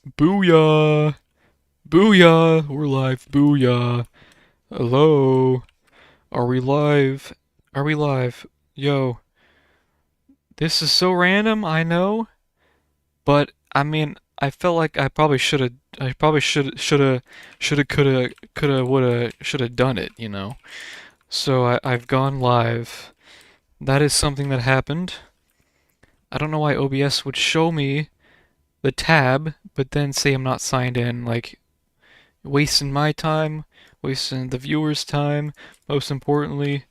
Booyah! Booyah! We're live. Booyah! Hello? Are we live? Are we live? Yo, this is so random, I know, but I mean, I felt like I probably coulda, woulda, shoulda done it, you know? So I've gone live. That is something that happened. I don't know why OBS would show me the tab, but then say I'm not signed in, like, wasting my time, wasting the viewers' time, most importantly,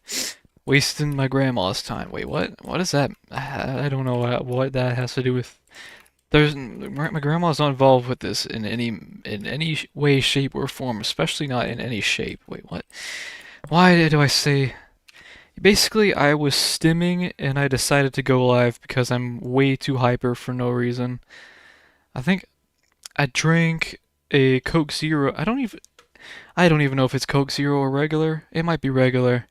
wasting my grandma's time. Wait, what? What is that? I don't know what that has to do with. There's my grandma's not involved with this in any way, shape, or form, especially not in any shape. Wait, what? Why do I say? Basically, I was stimming and I decided to go live because I'm way too hyper for no reason. I think I drank a Coke Zero. I don't even know if it's Coke Zero or regular. It might be regular.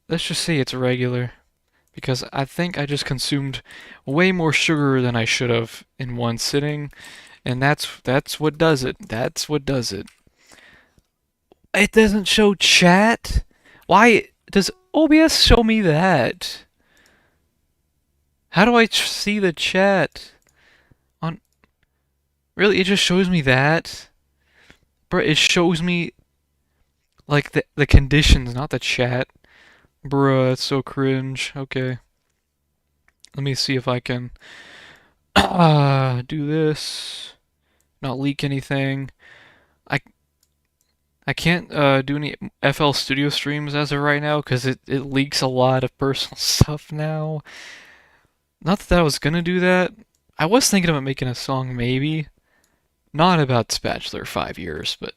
Let's just say it's regular. Because I think I just consumed way more sugar than I should have in one sitting. And that's what does it. That's what does it. It doesn't show chat? Why does OBS show me that? How do I see the chat? On Really, it just shows me that? Bro, it shows me like the conditions, not the chat. Bruh, it's so cringe. Okay. Let me see if I can do this. Not leak anything. I I can't do any FL Studio streams as of right now because it leaks a lot of personal stuff now. Not that I was gonna do that. I was thinking about making a song maybe. Not about Spatular 5 years, but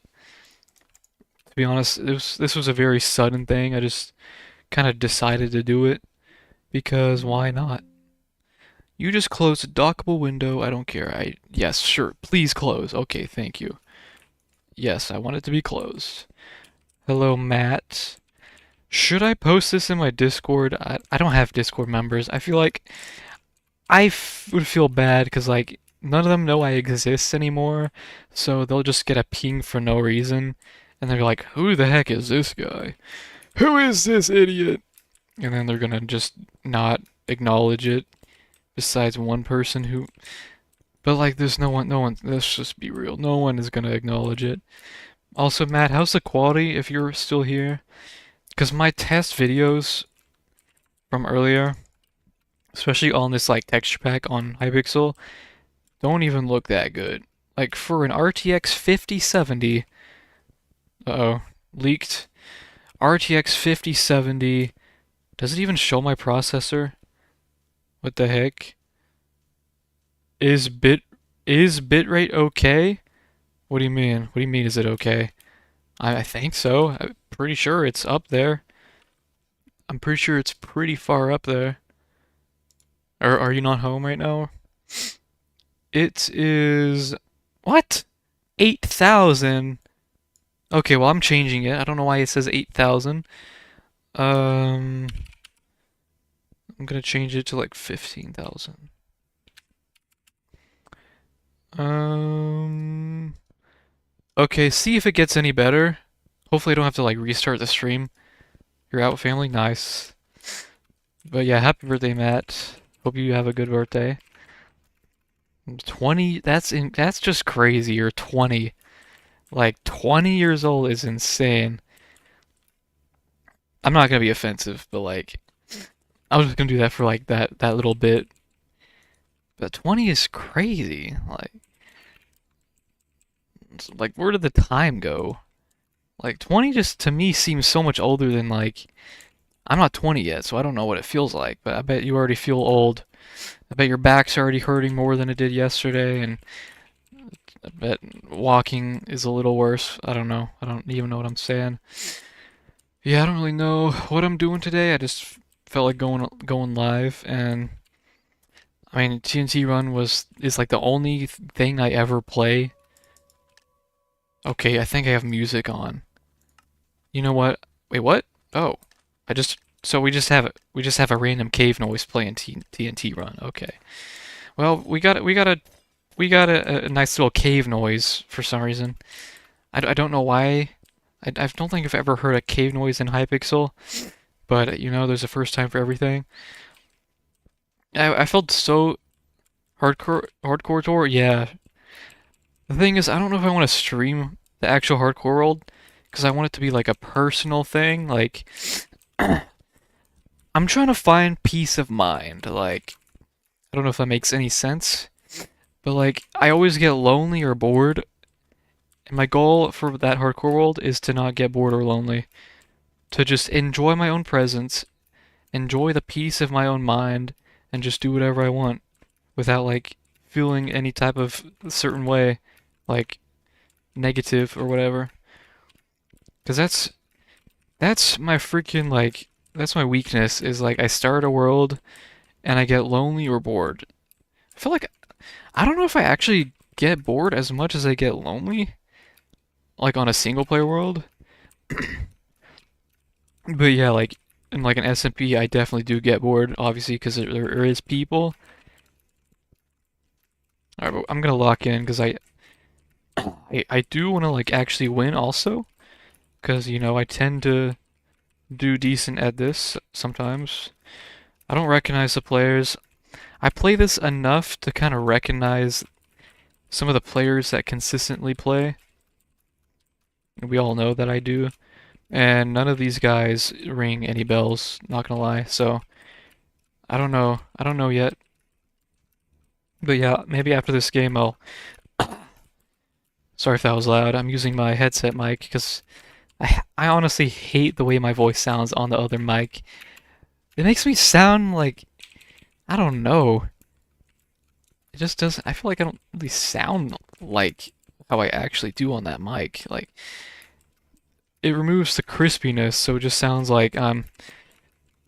to be honest, this was a very sudden thing. I just kind of decided to do it because why not? You just closed a dockable window. I don't care. Yes, sure. Please close. Okay, thank you. Yes, I want it to be closed. Hello, Matt. Should I post this in my Discord? I don't have Discord members. I feel like would feel bad because like none of them know I exist anymore, so they'll just get a ping for no reason, and they're like, "Who the heck is this guy? Who is this idiot?" And then they're gonna just not acknowledge it. Besides one person who, but like, there's no one. Let's just be real. No one is gonna acknowledge it. Also, Matt, how's the quality if you're still here? Because my test videos from earlier, especially on this like texture pack on hypixel, don't even look that good. Like for an RTX 5070, uh-oh, leaked. RTX 5070, does it even show my processor? What the heck? Is bitrate okay? What do you mean? What do you mean is it okay? I think so. I'm pretty sure it's up there. I'm pretty sure it's pretty far up there. Or are you not home right now? It is what? 8,000. Okay, well I'm changing it. I don't know why it says 8,000. Um I'm gonna change it to like 15,000. Um Okay, see if it gets any better. Hopefully I don't have to like restart the stream. You're out, family? Nice. But yeah, happy birthday, Matt. Hope you have a good birthday. 20, that's just crazy. You're 20. Like 20 years old is insane. I'm not gonna be offensive, but like I was just gonna do that for like that little bit. But 20 is crazy. Like where did the time go? Like 20 just to me seems so much older than like I'm not 20 yet, so I don't know what it feels like, but I bet you already feel old. I bet your back's already hurting more than it did yesterday, and I bet walking is a little worse. I don't know. I don't even know what I'm saying. Yeah, I don't really know what I'm doing today. I just felt like going live, and I mean TNT Run is like the only thing I ever play. Okay, I think I have music on. You know what? Wait, what? Oh, so we just have a random cave noise playing TNT Run. Okay. Well, we got a we got a nice little cave noise for some reason. I don't know why. I don't think I've ever heard a cave noise in Hypixel, but you know, there's a first time for everything. I felt so hardcore tour. Yeah. The thing is, I don't know if I want to stream the actual hardcore world because I want it to be like a personal thing. Like, I'm trying to find peace of mind. Like, I don't know if that makes any sense, but like, I always get lonely or bored, and my goal for that hardcore world is to not get bored or lonely, to just enjoy my own presence, enjoy the peace of my own mind, and just do whatever I want without like feeling any type of certain way, like negative or whatever. Because that's my freaking like that's my weakness is like I start a world and I get lonely or bored. I feel like I don't know if I actually get bored as much as I get lonely, like on a single player world. But yeah, like in like an SMP, I definitely do get bored, obviously, because there is people. Alright, but I'm gonna lock in because I do want to like actually win also, because you know I tend to do decent at this sometimes. I don't recognize the players. I play this enough to kind of recognize some of the players that consistently play. We all know that I do. And none of these guys ring any bells, not gonna lie. So, I don't know. I don't know yet. But yeah, maybe after this game I'll... Sorry if that was loud. I'm using my headset mic because I honestly hate the way my voice sounds on the other mic. It makes me sound like... I don't know. It just doesn't... I feel like I don't really sound like how I actually do on that mic. Like, it removes the crispiness, so it just sounds like I'm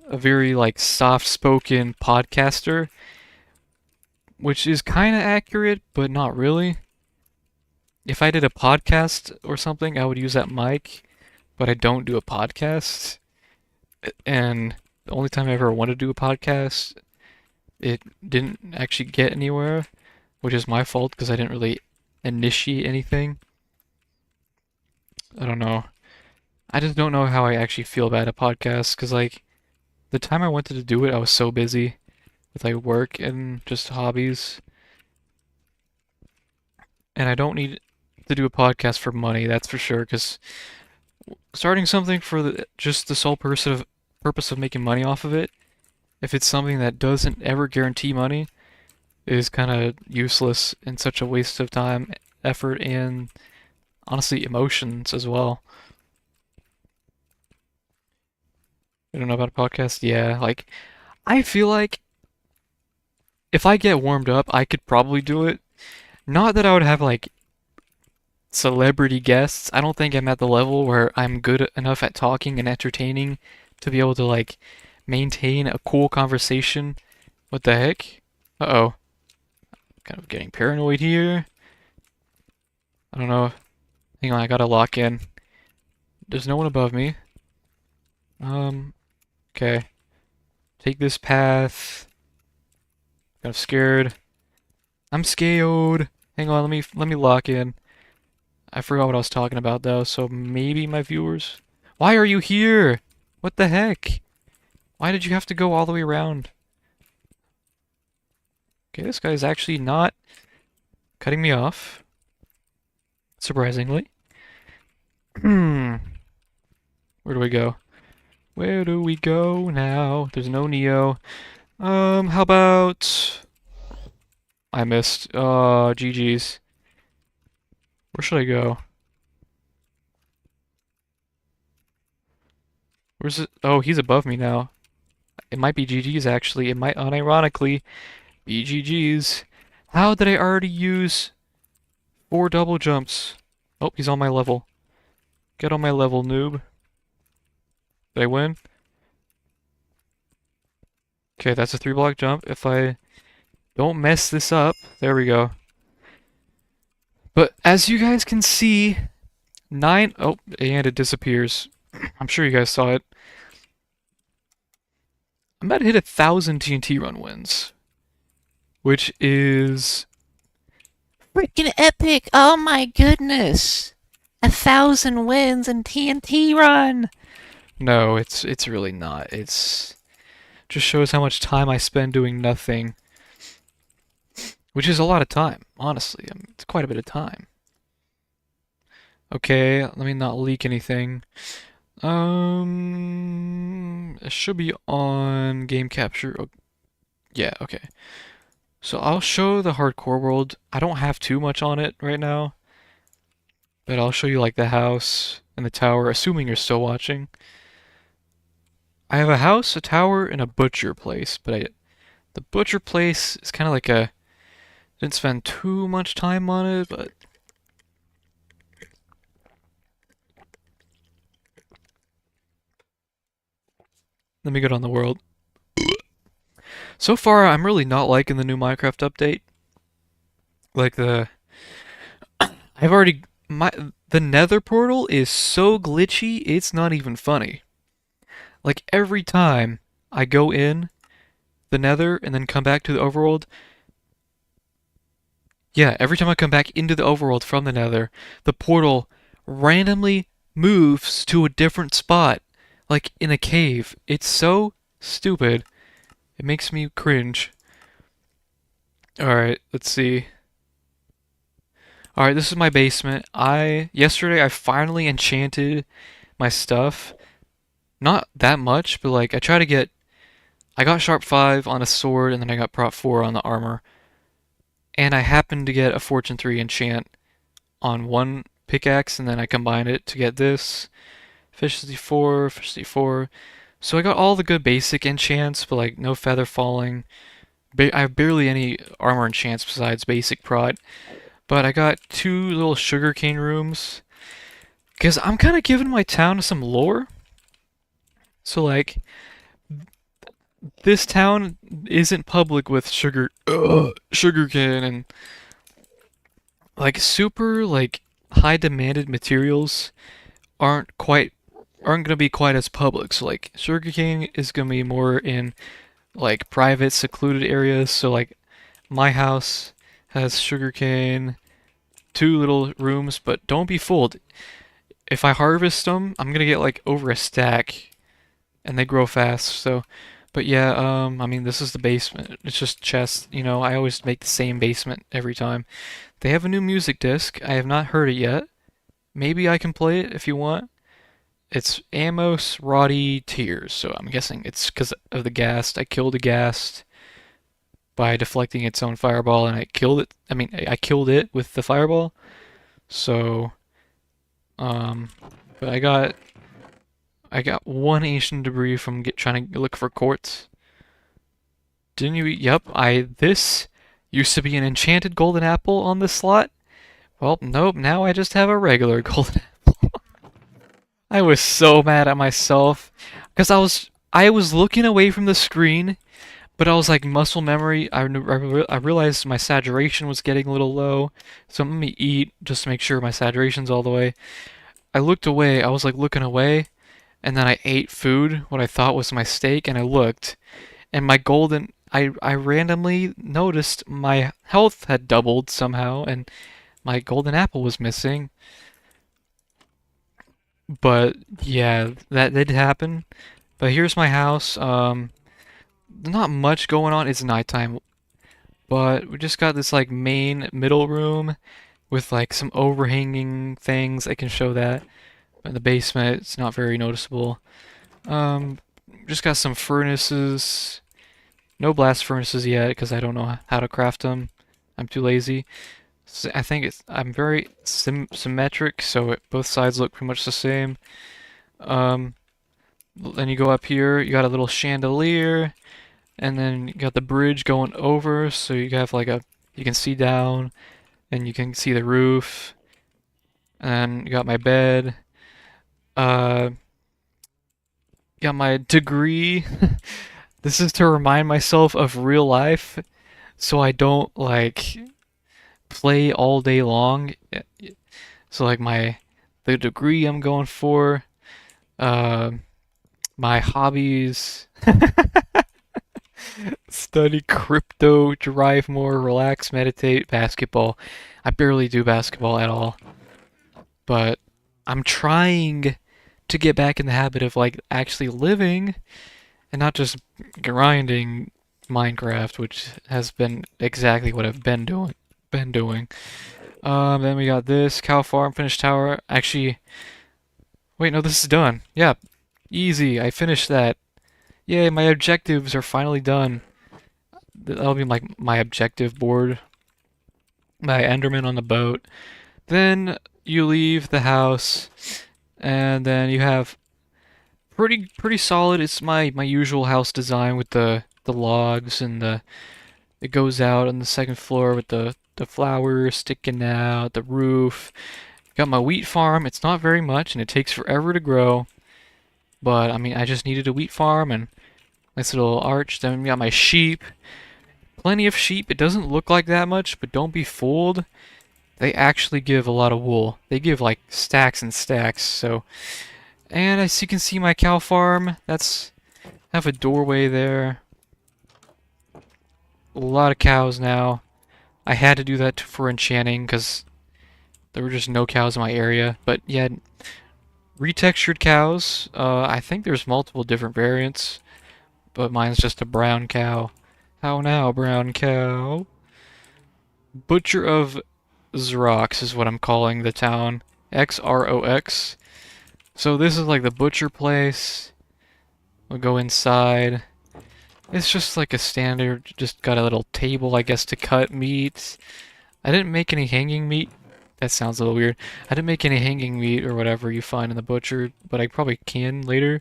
a very, like, soft-spoken podcaster, which is kind of accurate, but not really. If I did a podcast or something, I would use that mic, but I don't do a podcast. And the only time I ever wanted to do a podcast, it didn't actually get anywhere, which is my fault because I didn't really initiate anything. I don't know. I just don't know how I actually feel about a podcast because, like, the time I wanted to do it, I was so busy with like work and just hobbies. And I don't need to do a podcast for money, that's for sure, because starting something for just the sole purpose of making money off of it, if it's something that doesn't ever guarantee money, is kind of useless and such a waste of time, effort, and honestly emotions as well. I don't know about a podcast. Yeah, like I feel like if I get warmed up, I could probably do it. Not that I would have like celebrity guests. I don't think I'm at the level where I'm good enough at talking and entertaining to be able to like maintain a cool conversation. What the heck? Uh-oh. Kind of getting paranoid here. I don't know. Hang on, I gotta lock in. There's no one above me. Okay. Take this path. Kind of scared. I'm scared. Hang on, let me lock in. I forgot what I was talking about though, so maybe my viewers. Why are you here? What the heck? Why did you have to go all the way around? Okay, this guy's actually not cutting me off. Surprisingly. Hmm. Where do we go? Where do we go now? There's no Neo. How about... I missed. GG's. Where should I go? Where's it? Oh, he's above me now. It might be GG's actually. It might unironically be GG's. How did I already use 4 double jumps? Oh, he's on my level. Get on my level, noob. Did I win? Okay, that's a 3-block jump. If I don't mess this up, there we go. But as you guys can see, 9... Oh, and it disappears. I'm sure you guys saw it. I'm about to hit 1,000 TNT run wins, which is Freaking epic! Oh my goodness! 1,000 wins in TNT run! No, it's really not. It's just shows how much time I spend doing nothing, which is a lot of time, honestly. I mean, it's quite a bit of time. Okay, let me not leak anything. It should be on game capture. Oh, yeah, okay. So I'll show the hardcore world. I don't have too much on it right now, but I'll show you like the house and the tower, assuming you're still watching. I have a house, a tower, and a butcher place, but the butcher place is kind of like a didn't spend too much time on it, but let me get on the world. So far, I'm really not liking the new Minecraft update. Like I've already the Nether portal is so glitchy, it's not even funny. Like every time I go in the Nether and then come back to the overworld, yeah, every time I come back into the overworld from the Nether, the portal randomly moves to a different spot, like in a cave. It's so stupid. It makes me cringe. Alright, let's see. Alright, this is my basement. Yesterday I finally enchanted my stuff. Not that much, but like I got sharp 5 on a sword and then I got prot 4 on the armor. And I happened to get a fortune 3 enchant on one pickaxe and then I combined it to get this. Efficiency 4, efficiency 4. So I got all the good basic enchants, but like no feather falling. I have barely any armor enchants besides basic prot. But I got 2 little sugarcane rooms. Because I'm kind of giving my town some lore. So like, this town isn't public with sugarcane and like super like high demanded materials aren't gonna be quite as public. So like sugarcane is gonna be more in like private secluded areas. So like my house has sugarcane, 2 little rooms, but don't be fooled. If I harvest them, I'm gonna get like over a stack and they grow fast. So, but yeah, I mean, this is the basement. It's just chests. You know, I always make the same basement every time. They have a new music disc. I have not heard it yet. Maybe I can play it if you want. It's Amos Roddy Tears. So I'm guessing it's because of the ghast. I killed a ghast by deflecting its own fireball, and I killed it. I mean, I killed it with the fireball. So, um, but I got 1 ancient debris from trying to look for quartz. Didn't you? Yep. This used to be an enchanted golden apple on this slot. Well, nope. Now I just have a regular golden apple. I was so mad at myself because I was looking away from the screen, but I was like muscle memory. I realized my saturation was getting a little low, so let me eat just to make sure my saturation's all the way. I looked away. I was like looking away. And then I ate food, what I thought was my steak, and I looked, and I randomly noticed my health had doubled somehow, and my golden apple was missing. But yeah, that did happen. But here's my house. Not much going on. It's nighttime, but we just got this like main middle room with like some overhanging things. I can show that. In the basement, it's not very noticeable. Um, just got some furnaces. No blast furnaces yet because I don't know how to craft them. I'm too lazy. So I think I'm very symmetric, so both sides look pretty much the same. Um, then you go up here, you got a little chandelier, and then you got the bridge going over, so you have like you can see down, and you can see the roof. And you got my bed. Uh, got my degree. This is to remind myself of real life so I don't like play all day long. So like the degree I'm going for, uh my hobbies. study crypto, drive more, relax, meditate, basketball. I barely do basketball at all, but I'm trying to get back in the habit of like actually living and not just grinding Minecraft, which has been exactly what I've been doing. Been doing. Then we got this cow farm, finished tower. Actually, wait, no, this is done. Yeah, easy. I finished that. Yay, my objectives are finally done. That'll be like my objective board. My Enderman on the boat. Then you leave the house, and then you have pretty solid. It's my usual house design with the logs and the it goes out on the second floor with the flowers sticking out, the roof. Got my wheat farm. It's not very much, and it takes forever to grow. But I mean, I just needed a wheat farm and nice little arch. Then we got my sheep. Plenty of sheep. It doesn't look like that much, but don't be fooled. They actually give a lot of wool. They give like stacks and stacks. So, and as you can see, my cow farm. I have a doorway there. A lot of cows now. I had to do that for enchanting because there were just no cows in my area. But yeah, retextured cows. I think there's multiple different variants, but mine's just a brown cow. How now, brown cow? Butcher of Xerox is what I'm calling the town. Xrox. So this is like the butcher place. We'll go inside. It's just like a standard, just got a little table, I guess, to cut meat. I didn't make any hanging meat. That sounds a little weird. I didn't make any hanging meat or whatever you find in the butcher, but I probably can later.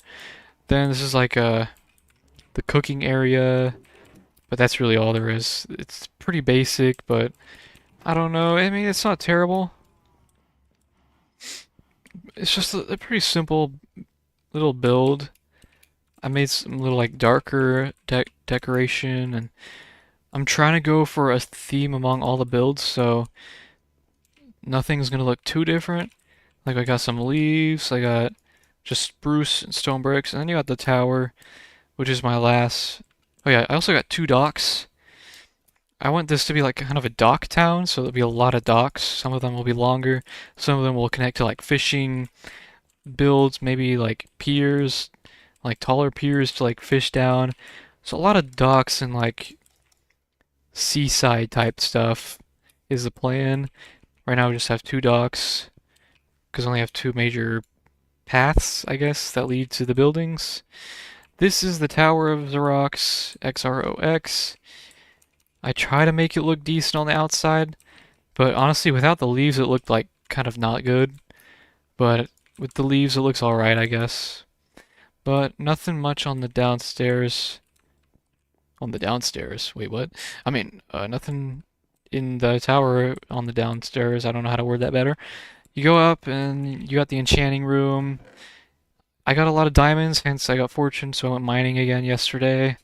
Then this is like the cooking area, but that's really all there is. It's pretty basic, but I don't know. I mean, it's not terrible. It's just a pretty simple little build. I made some little like darker decoration, and I'm trying to go for a theme among all the builds, so nothing's gonna look too different. Like I got some leaves, I got just spruce and stone bricks, and then you got the tower, which is my last. Oh yeah, I also got 2 docks. I want this to be like kind of a dock town, so there'll be a lot of docks. Some of them will be longer, some of them will connect to like fishing builds, maybe like piers, like taller piers to like fish down. So a lot of docks and like seaside type stuff is the plan. Right now we just have 2 docks because I only have 2 major paths, I guess, that lead to the buildings. This is the Tower of Xerox, XROX. I try to make it look decent on the outside, but honestly without the leaves it looked like kind of not good. But with the leaves it looks alright, I guess. But nothing much on the downstairs. On the downstairs? Wait, what? I mean, nothing in the tower on the downstairs. I don't know how to word that better. You go up and you got the enchanting room. I got a lot of diamonds, hence I got fortune, so I went mining again yesterday.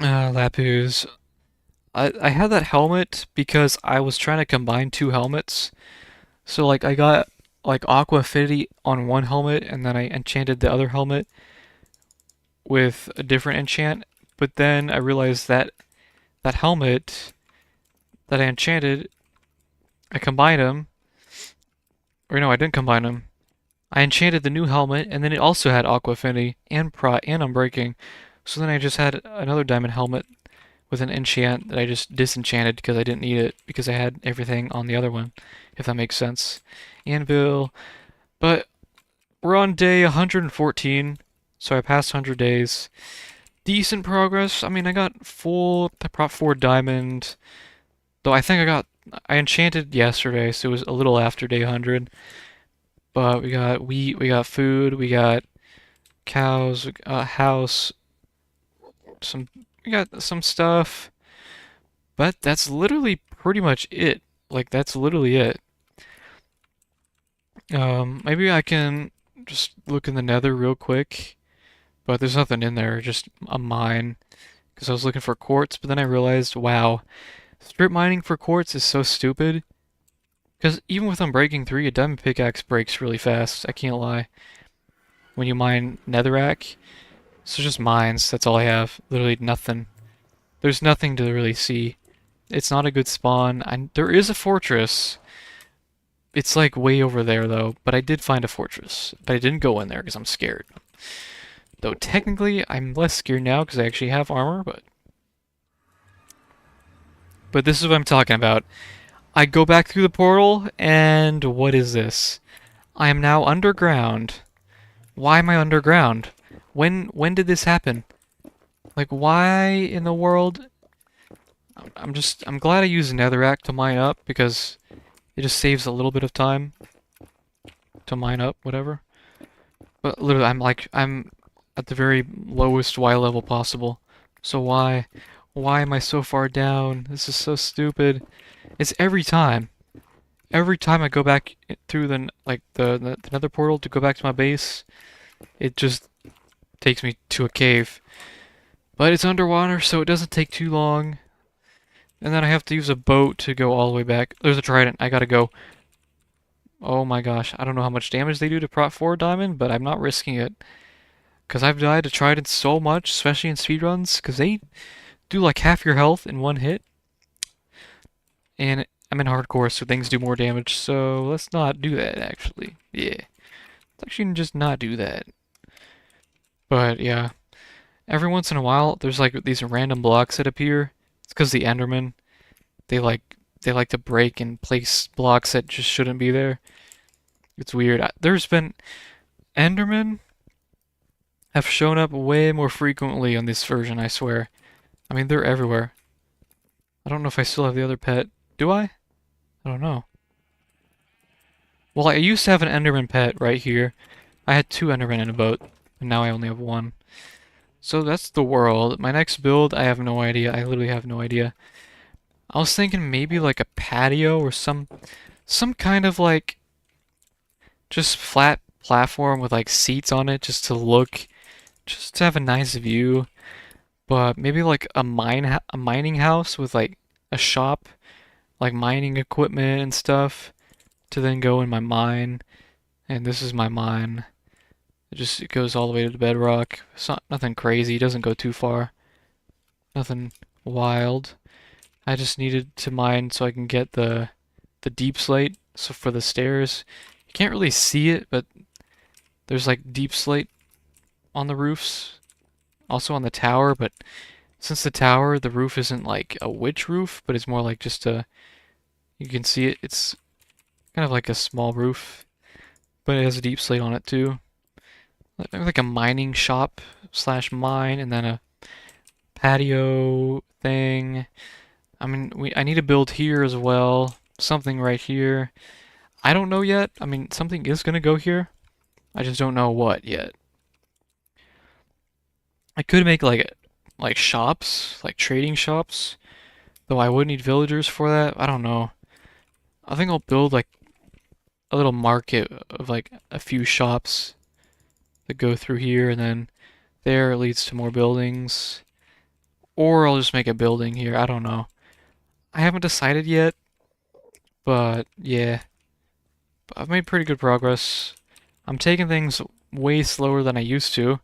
Lapus. I had that helmet because I was trying to combine 2 helmets. So like I got like Aqua Affinity on one helmet and then I enchanted the other helmet with a different enchant. But then I realized that that helmet that I enchanted, I combined them. Or no, I didn't combine them. I enchanted the new helmet and then it also had Aqua Affinity and Unbreaking. So then I just had another diamond helmet with an enchant that I just disenchanted because I didn't need it because I had everything on the other one, if that makes sense. Anvil. But we're on day 114, so I passed 100 days. Decent progress. I mean, I brought 4 diamond, though I think I enchanted yesterday, so it was a little after day 100. But we got wheat, we got food, we got cows, we got a house, we got some stuff, but that's literally pretty much it. Like, that's literally it. Maybe I can just look in the nether real quick, but there's nothing in there, just a mine, because I was looking for quartz, but then I realized, wow, strip mining for quartz is so stupid, because even with Unbreaking 3, a diamond pickaxe breaks really fast, I can't lie, when you mine netherrack. So just mines, that's all I have. Literally nothing. There's nothing to really see. It's not a good spawn. There is a fortress. It's like way over there though, but I did find a fortress. But I didn't go in there because I'm scared. Though technically, I'm less scared now because I actually have armor, but this is what I'm talking about. I go back through the portal, and what is this? I am now underground. Why am I underground? When did this happen? Like, why in the world? I'm glad I used Netherrack to mine up because it just saves a little bit of time to mine up, whatever. But literally, I'm at the very lowest Y level possible. So why am I so far down? This is so stupid. It's every time. Every time I go back through the nether portal to go back to my base, it just takes me to a cave. But it's underwater, so it doesn't take too long. And then I have to use a boat to go all the way back. There's a trident. I gotta go. Oh my gosh. I don't know how much damage they do to Prot 4 Diamond, but I'm not risking it. Because I've died to tridents so much, especially in speedruns, because they do like half your health in one hit. And I'm in hardcore, so things do more damage, so let's not do that, actually. Yeah. Let's actually just not do that. But, yeah. Every once in a while, there's like these random blocks that appear. It's because the Endermen, they like to break and place blocks that just shouldn't be there. It's weird. There's been Endermen have shown up way more frequently on this version, I swear. I mean, they're everywhere. I don't know if I still have the other pet. Do I? I don't know. Well, I used to have an Enderman pet right here. I had 2 Endermen in a boat, and now I only have 1. So that's the world. My next build, I have no idea. I literally have no idea. I was thinking maybe like a patio or some kind of like just flat platform with like seats on it just to have a nice view. But maybe like a mining house with like a shop, like mining equipment and stuff to then go in my mine. And this is my mine. It goes all the way to the bedrock. It's not nothing crazy. It doesn't go too far. Nothing wild. I just needed to mine so I can get the deep slate. So for the stairs, you can't really see it, but there's like deep slate on the roofs, also on the tower. But since the tower, the roof isn't like a witch roof, but it's more like just a. You can see it. It's kind of like a small roof, but it has a deep slate on it too. Like a mining shop slash mine, and then a patio thing. I mean, I need to build here as well. Something right here. I don't know yet. I mean, something is gonna go here. I just don't know what yet. I could make like shops, like trading shops, though I would need villagers for that. I don't know. I think I'll build like a little market of like a few shops that go through here, and then there it leads to more buildings. Or I'll just make a building here. I don't know. I haven't decided yet, but yeah. I've made pretty good progress. I'm taking things way slower than I used to.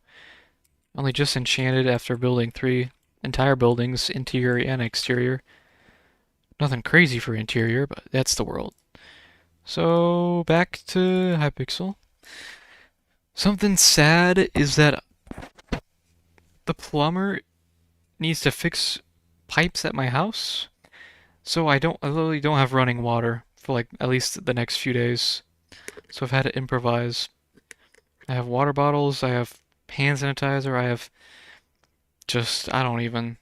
Only just enchanted after building 3 entire buildings, interior and exterior. Nothing crazy for interior, but that's the world. So, back to hypixel. Something sad is that the plumber needs to fix pipes at my house. So I literally don't have running water for like at least the next few days. So I've had to improvise. I have water bottles, I have hand sanitizer, I have I don't even.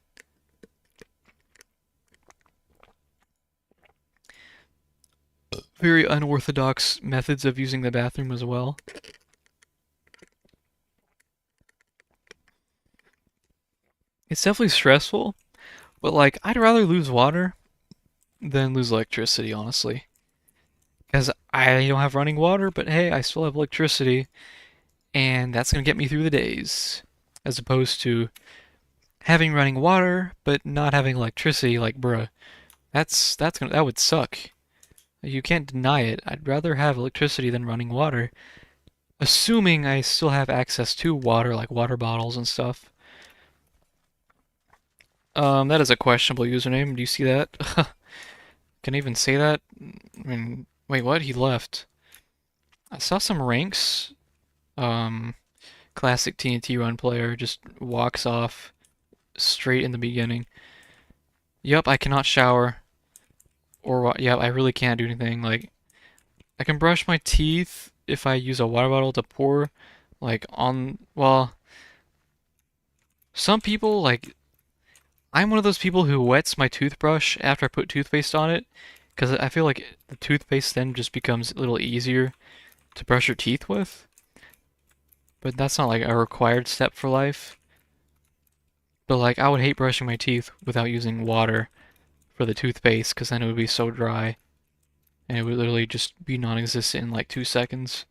Very unorthodox methods of using the bathroom as well. It's definitely stressful, but like I'd rather lose water than lose electricity, honestly. Because I don't have running water, but hey, I still have electricity, and that's gonna get me through the days. As opposed to having running water, but not having electricity, like bruh, that would suck. You can't deny it. I'd rather have electricity than running water. Assuming I still have access to water, like water bottles and stuff. That is a questionable username. Do you see that? Can I even say that? I mean, wait, what? He left. I saw some ranks. Um, Classic TNT run player just walks off straight in the beginning. Yup, I cannot shower. Or, yep, I really can't do anything. Like, I can brush my teeth if I use a water bottle to pour, like, on, well, some people, like, I'm one of those people who wets my toothbrush after I put toothpaste on it, because I feel like the toothpaste then just becomes a little easier to brush your teeth with. But that's not like a required step for life. But like, I would hate brushing my teeth without using water for the toothpaste, because then it would be so dry. And it would literally just be non-existent in like 2 seconds.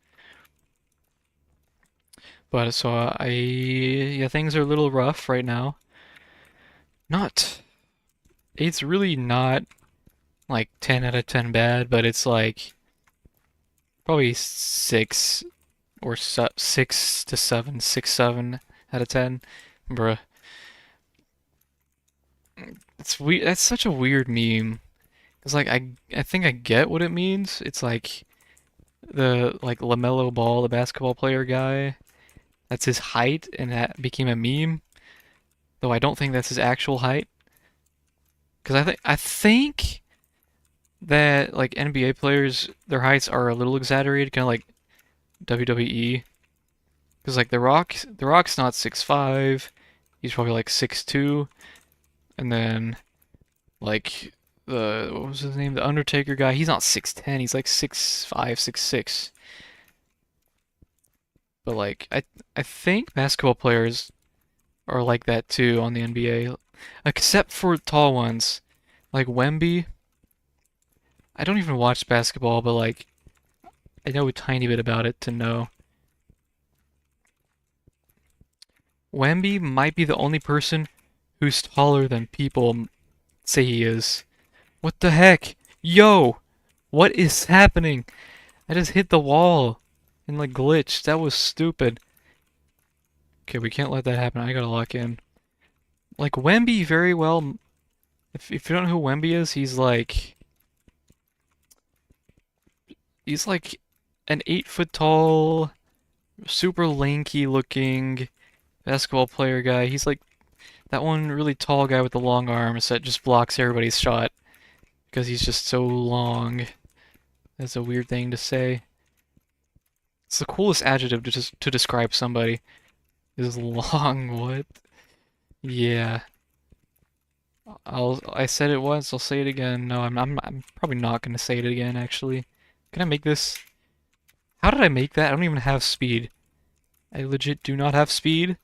But so yeah, things are a little rough right now. Not, it's really not like 10 out of 10 bad, but it's like probably 6 or 6 to 7, 6, 7 out of 10. Bruh. That's such a weird meme. It's like I think I get what it means. It's like the like LaMelo Ball, the basketball player guy. That's his height, and that became a meme. Though I don't think that's his actual height. Because I think that like NBA players, their heights are a little exaggerated, kind of like WWE. Because like the Rock's not 6'5", he's probably like 6'2", and then like what was his name, the Undertaker guy, he's not 6'10", he's like 6'5", 6'6". But like I think basketball players are like that too on the NBA, except for tall ones like Wemby. I don't even watch basketball, but like I know a tiny bit about it to know. Wemby might be the only person who's taller than people say he is. What the heck? Yo! What is happening? I just hit the wall and like glitched. That was stupid. Okay, we can't let that happen. I gotta lock in. Like Wemby very well. If you don't know who Wemby is, he's like an 8 foot tall, super lanky looking basketball player guy. He's like that one really tall guy with the long arms that just blocks everybody's shot because he's just so long. That's a weird thing to say. It's the coolest adjective to describe somebody. Is long. What? Yeah. I said it once. I'll say it again. No, I'm probably not gonna say it again. Actually, can I make this? How did I make that? I don't even have speed. I legit do not have speed.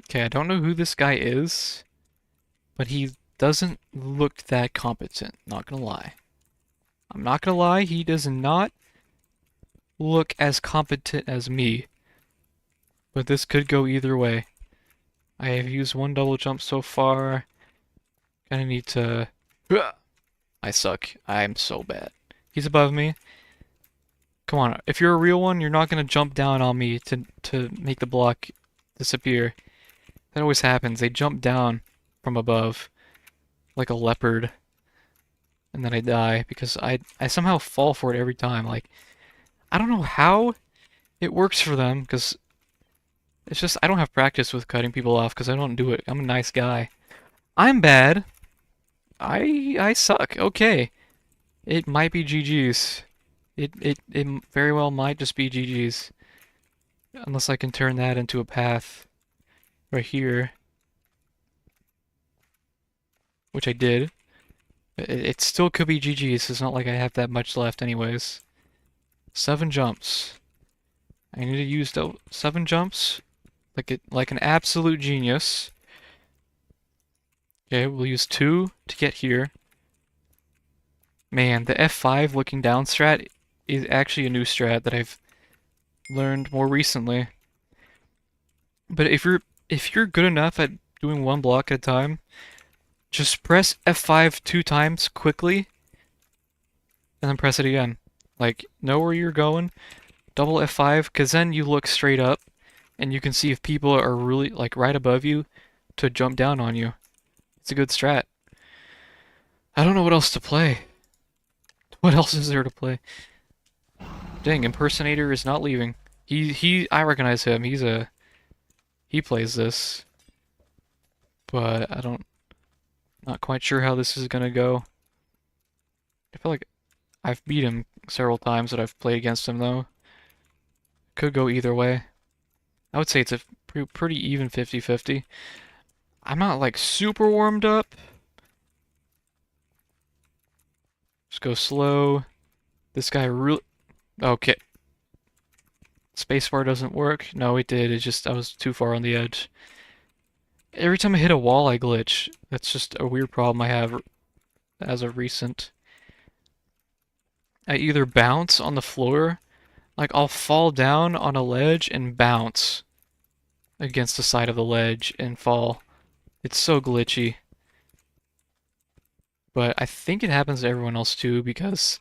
Okay, I don't know who this guy is, but he doesn't look that competent. Not gonna lie. I'm not gonna lie. He does not look as competent as me. But this could go either way. I have used one double jump so far. Kinda need to... I suck. I'm so bad. He's above me. Come on, if you're a real one, you're not gonna jump down on me to make the block disappear. That always happens. They jump down from above like a leopard. And then I die because I somehow fall for it every time. Like, I don't know how it works for them, because it's just I don't have practice with cutting people off because I don't do it. I'm a nice guy. I'm bad. I suck. Okay. It might be GG's. It very well might just be GG's. Unless I can turn that into a path right here. Which I did. It still could be GG's. It's not like I have that much left anyways. 7 jumps. I need to use 7 jumps like an absolute genius. Okay, we'll use 2 to get here. Man, the F5 looking down strat is actually a new strat that I've learned more recently. But if you're good enough at doing one block at a time, just press F5 2 times quickly, and then press it again. Like, know where you're going, double F5, because then you look straight up, and you can see if people are really, like, right above you to jump down on you. It's a good strat. I don't know what else to play. What else is there to play? Dang, Impersonator is not leaving. I recognize him. He plays this, but not quite sure how this is gonna go. I feel like I've beat him several times that I've played against him, though. Could go either way. I would say it's a pretty even 50-50. I'm not, like, super warmed up. Just go slow. This guy really... Okay. Spacebar doesn't work. No, it did. It's just I was too far on the edge. Every time I hit a wall, I glitch. That's just a weird problem I have as of recent. I either bounce on the floor, like I'll fall down on a ledge and bounce against the side of the ledge and fall. It's so glitchy. But I think it happens to everyone else too because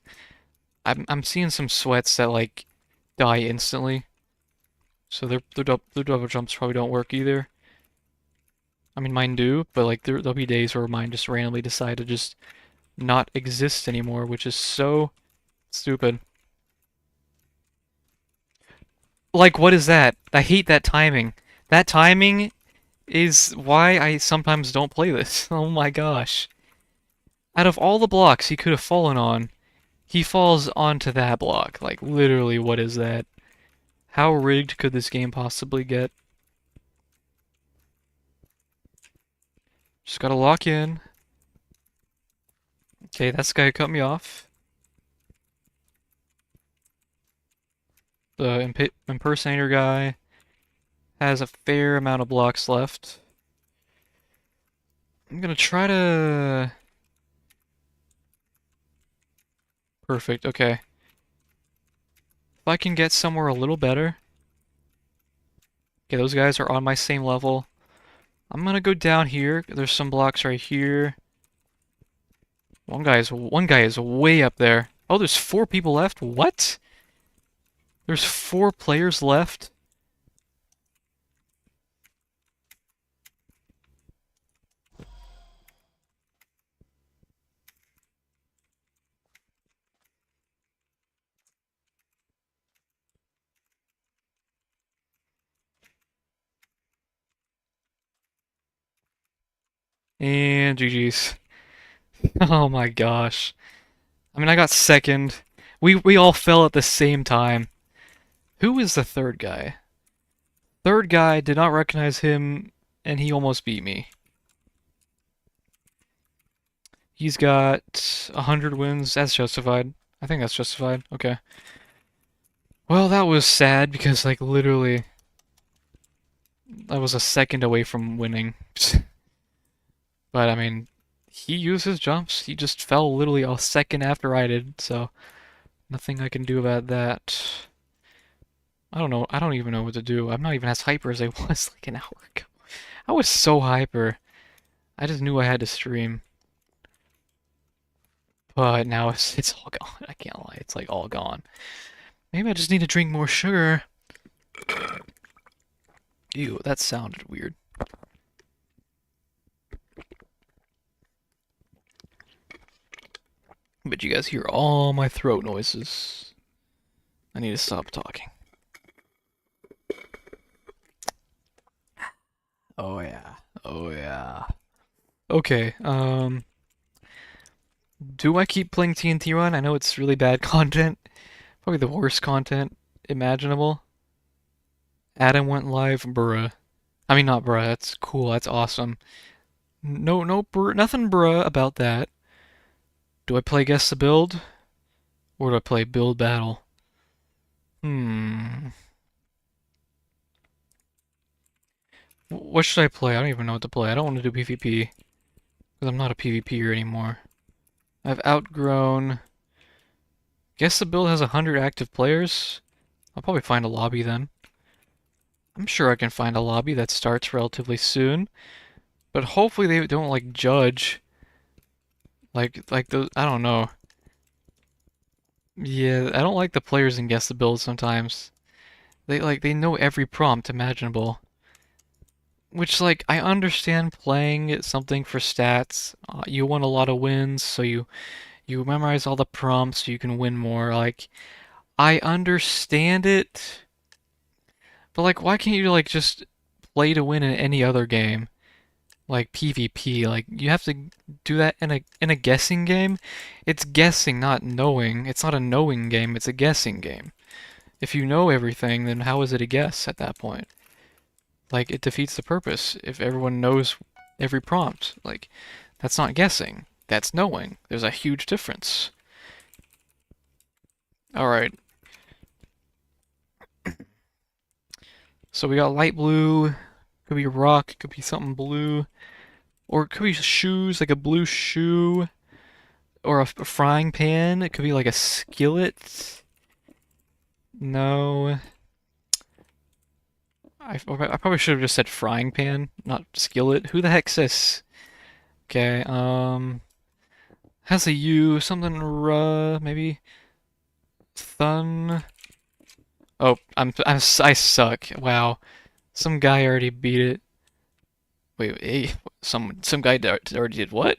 I'm seeing some sweats that like die instantly. So their double jumps probably don't work either. I mean mine do, but like there'll be days where mine just randomly decide to just not exist anymore, which is so stupid. Like, what is that? I hate that timing. That timing is why I sometimes don't play this. Oh my gosh. Out of all the blocks he could have fallen on, he falls onto that block. Like, literally, what is that? How rigged could this game possibly get? Just gotta lock in. Okay, that's the guy who cut me off. The impersonator guy has a fair amount of blocks left. I'm gonna try to... Perfect, okay. If I can get somewhere a little better... Okay, those guys are on my same level. I'm gonna go down here. There's some blocks right here. One guy is way up there. Oh, there's 4 people left? What? There's 4 players left? And GG's. Oh my gosh. I mean, I got second. We all fell at the same time. Who is the third guy? Third guy, did not recognize him, and he almost beat me. He's got 100 wins. That's justified. I think that's justified. Okay. Well, that was sad because, like, literally, I was a second away from winning. But, I mean, he used his jumps. He just fell literally a second after I did, so nothing I can do about that. I don't know. I don't even know what to do. I'm not even as hyper as I was like an hour ago. I was so hyper. I just knew I had to stream. But now it's all gone. I can't lie. It's like all gone. Maybe I just need to drink more sugar. Ew, that sounded weird. But you guys hear all my throat noises. I need to stop talking. Oh yeah. Oh yeah. Okay, do I keep playing TNT Run? I know it's really bad content. Probably the worst content imaginable. Adam went live, bruh. I mean, not bruh, that's cool, that's awesome. No, nothing bruh about that. Do I play Guess the Build? Or do I play Build Battle? What should I play? I don't even know what to play. I don't want to do PvP. Because I'm not a PvPer anymore. I've outgrown... Guess the Build has 100 active players? I'll probably find a lobby then. I'm sure I can find a lobby that starts relatively soon. But hopefully they don't, like, judge. Like those... I don't know. Yeah, I don't like the players in guess the build sometimes. They know every prompt imaginable. Which like I understand playing something for stats. You want a lot of wins, so you memorize all the prompts so you can win more. Like I understand it, but like why can't you like just play to win in any other game? Like PvP, like you have to do that in a guessing game. It's guessing, not knowing. It's not a knowing game, it's a guessing game. If you know everything, then how is it a guess at that point? Like it defeats the purpose if everyone knows every prompt. Like that's not guessing. That's knowing. There's a huge difference. All right. So we got light blue, could be rock, could be something blue, or it could be shoes, like a blue shoe, or a frying pan. It could be like a skillet. No. I probably should have just said frying pan, not skillet. Who the heck says? Okay, has a U, something maybe thun. Oh, I suck. Wow, some guy already beat it. Wait, hey, some guy already did what?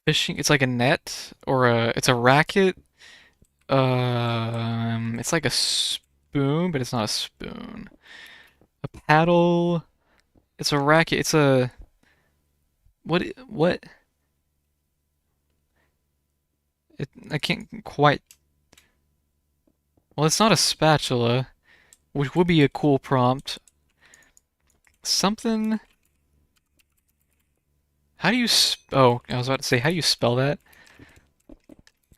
Fishing? It's like a net or it's a racket. It's like a spoon, but it's not a spoon. A paddle. It's a racket. It's a what? What? I can't quite. Well, it's not a spatula, which would be a cool prompt. Something. How do you? Oh, I was about to say, how do you spell that?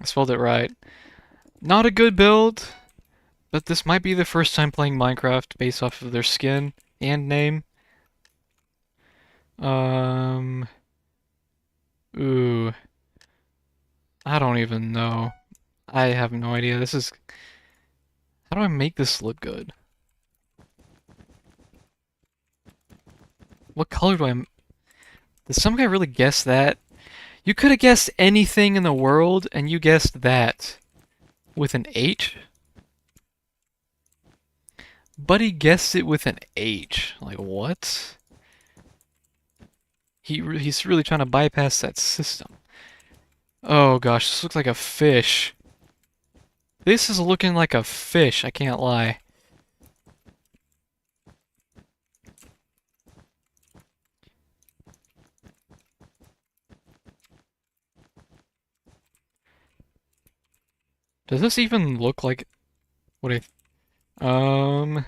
I spelled it right. Not a good build, but this might be the first time playing Minecraft based off of their skin and name. Um. Ooh. I don't even know. I have no idea. This is. How do I make this look good? What color do I? Did some guy really guess that? You could have guessed anything in the world, and you guessed that. With an H? But he guessed it with an H. Like, what? He's really trying to bypass that system. Oh gosh, this looks like a fish. This is looking like a fish, I can't lie. Does this even look like what I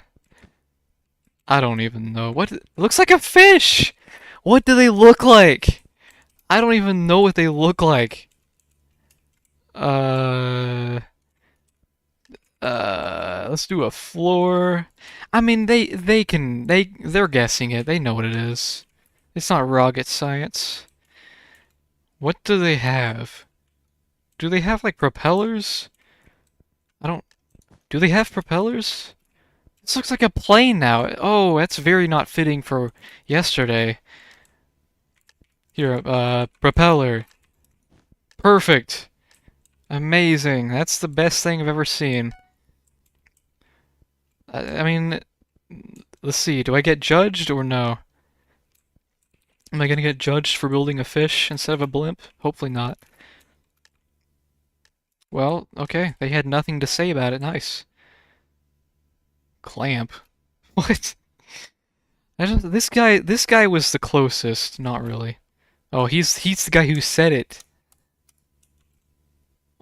don't even know. What it looks like a fish! What do they look like? I don't even know what they look like. Uh let's do a floor. I mean they're guessing it. They know what it is. It's not rocket science. What do they have? Do they have like propellers? I don't Do they have propellers? This looks like a plane now. Oh, that's very not fitting for yesterday. Here, propeller. Perfect. Amazing. That's the best thing I've ever seen. I mean, let's see. Do I get judged or no? Am I gonna get judged for building a fish instead of a blimp? Hopefully not. Well, okay. They had nothing to say about it. Nice. Clamp. What? This guy was the closest. Not really. Oh, he's the guy who said it.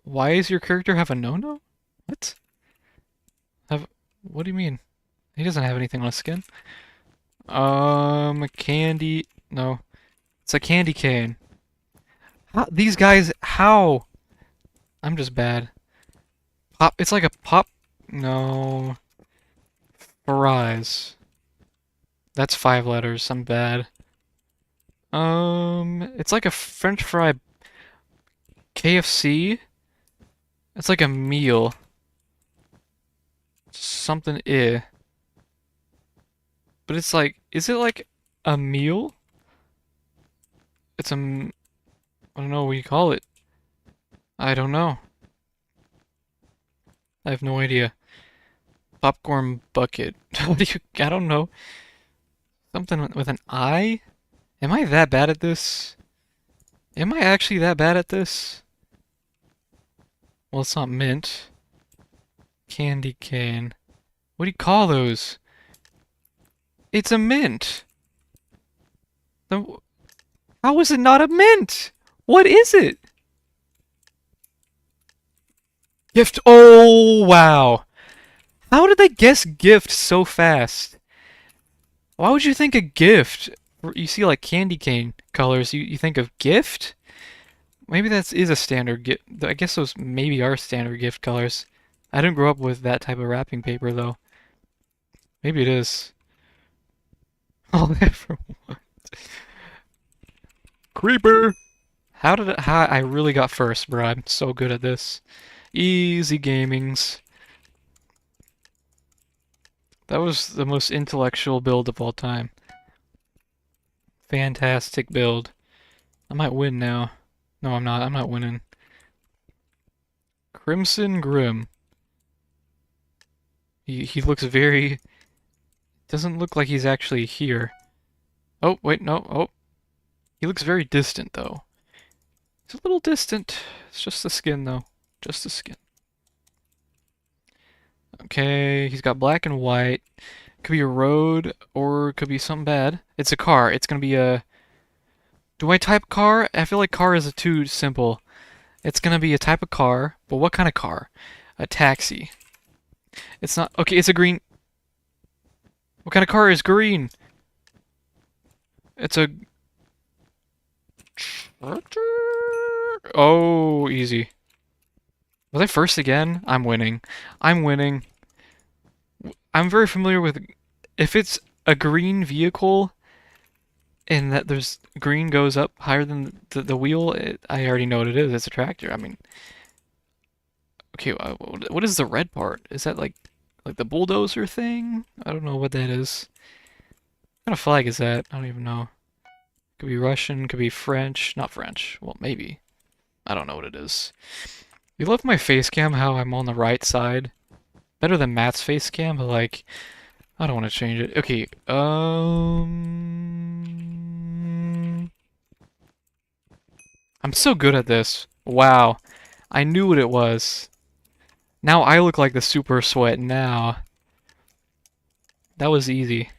Why does your character have a no-no? What? Have What do you mean? He doesn't have anything on his skin. Candy. No, it's a candy cane. These guys, how? I'm just bad. Pop. It's like a pop. No. Fries. That's 5 letters. I'm bad. It's like a French fry. KFC. It's like a meal. Something But it's like, is it like a meal? It's I don't know what you call it. I don't know. I have no idea. Popcorn bucket. What do you? I don't know. Something with an I? Am I that bad at this? Am I actually that bad at this? Well, it's not mint. Candy cane. What do you call those? It's a mint. The, how is it not a mint? What is it? Gift. Oh, wow. How did they guess gift so fast? Why would you think a gift? You see like candy cane colors, you think of gift? Maybe that is a standard gift. I guess those maybe are standard gift colors. I didn't grow up with that type of wrapping paper though. Maybe it is. Oh, everyone. Creeper! How I really got first, bro. I'm so good at this. Easy gamings. That was the most intellectual build of all time. Fantastic build. I might win now. No, I'm not. I'm not winning. Crimson Grim. He looks very... Doesn't look like he's actually here. Oh, wait, no. Oh. He looks very distant, though. He's a little distant. It's just the skin, though. Just the skin. Okay, he's got black and white. Could be a road, or it could be something bad. It's a car. It's gonna be a... Do I type car? I feel like car is too simple. It's gonna be a type of car, but what kind of car? A taxi. It's not... Okay, it's a green... What kind of car is green? It's a... Oh, easy. Was I first again? I'm winning. I'm winning. I'm very familiar with... If it's a green vehicle, and that there's... Green goes up higher than the wheel, I already know what it is. It's a tractor. I mean... Okay, what is the red part? Is that like the bulldozer thing? I don't know what that is. What kind of flag is that? I don't even know. Could be Russian, could be French. Not French. Well, maybe. I don't know what it is. You love my face cam, how I'm on the right side. Better than Matt's face cam, but like, I don't want to change it. Okay, I'm so good at this. Wow. I knew what it was. Now I look like the super sweat now. That was easy.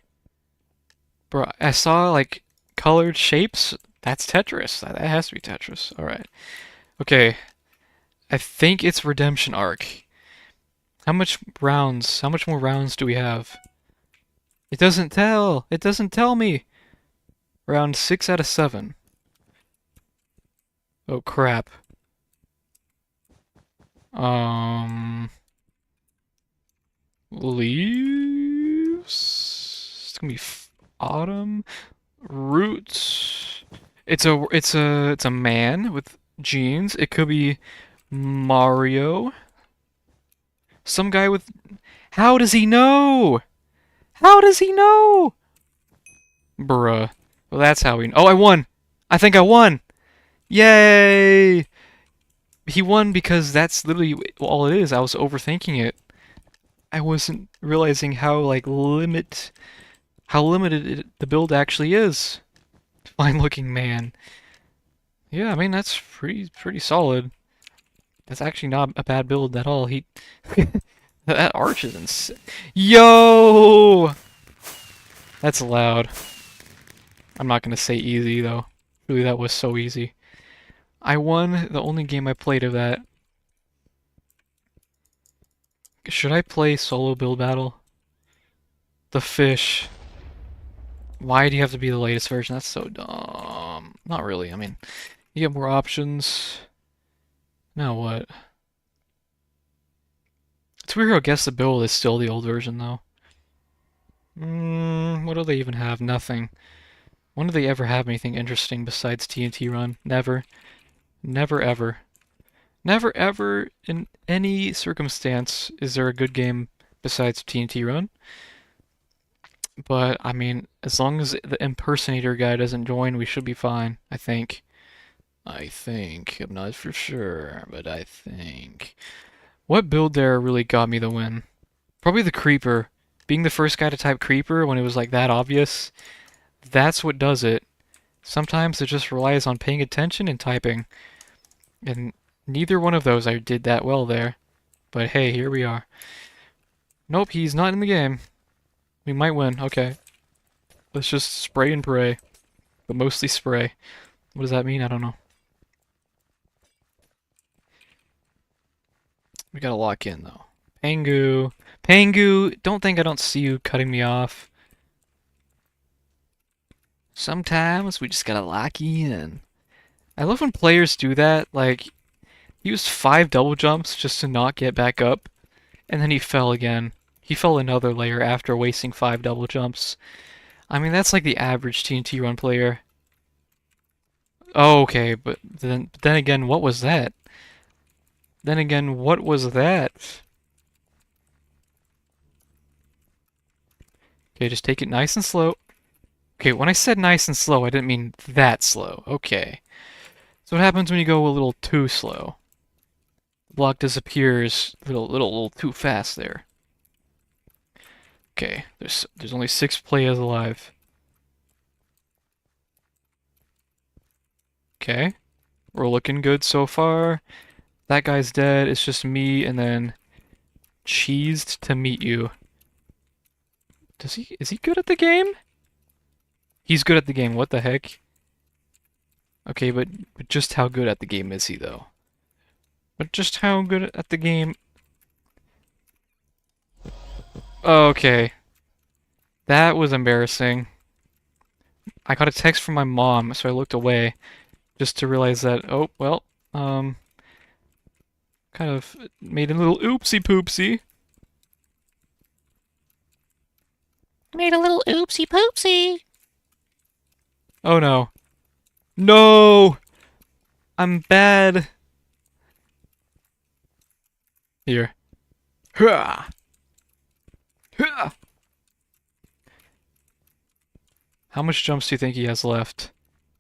Bro, I saw like colored shapes. That's Tetris. That has to be Tetris. Alright. Okay. I think it's Redemption Arc. How much more rounds do we have? It doesn't tell. It doesn't tell me. Round 6 out of 7. Oh crap. Leaves. It's gonna be autumn. Roots. It's a man with jeans. It could be Mario. Some guy with... How does he know? How does he know? Bruh. Well, that's how we... Oh, I won! I think I won! Yay! He won because that's literally all it is. I was overthinking it. I wasn't realizing how, like, how limited the build actually is. Fine looking man. Yeah, I mean, that's pretty solid. That's actually not a bad build at all. He... That arch is insane. Yo! That's loud. I'm not gonna say easy, though. Really, that was so easy. I won the only game I played of that. Should I play solo build battle? The fish. Why do you have to be the latest version? That's so dumb. Not really, I mean, you get more options. Now what? It's weird how Guess the Build is still the old version, though. What do they even have? Nothing. When do they ever have anything interesting besides TNT Run? Never. Never ever. Never ever, in any circumstance, is there a good game besides TNT Run. But, I mean, as long as the impersonator guy doesn't join, we should be fine, I think. I think. I'm not for sure, but I think. What build there really got me the win? Probably the creeper. Being the first guy to type creeper when it was like that obvious, that's what does it. Sometimes it just relies on paying attention and typing. And neither one of those I did that well there. But hey, here we are. Nope, he's not in the game. We might win. Okay. Let's just spray and pray. But mostly spray. What does that mean? I don't know. We gotta lock in, though. Pangu. Pangu, don't think I don't see you cutting me off. Sometimes we just gotta lock in. I love when players do that. Like, he used 5 double jumps just to not get back up. And then he fell again. He fell another layer after wasting 5 double jumps. I mean, that's like the average TNT run player. Oh, okay, but then again, what was that? Then again, what was that? Okay, just take it nice and slow. Okay, when I said nice and slow, I didn't mean that slow. Okay. So what happens when you go a little too slow? The block disappears a little too fast there. Okay, there's only 6 players alive. Okay, we're looking good so far. That guy's dead. It's just me and then cheesed to meet you. Is he good at the game? He's good at the game. What the heck? Okay, but just how good at the game is he though? But just how good at the game? Okay. That was embarrassing. I got a text from my mom, so I looked away just to realize that, oh, well, kind of made a little oopsie poopsie. Made a little oopsie poopsie. Oh no. No! I'm bad. Here. Hah! Hah! How much jumps do you think he has left?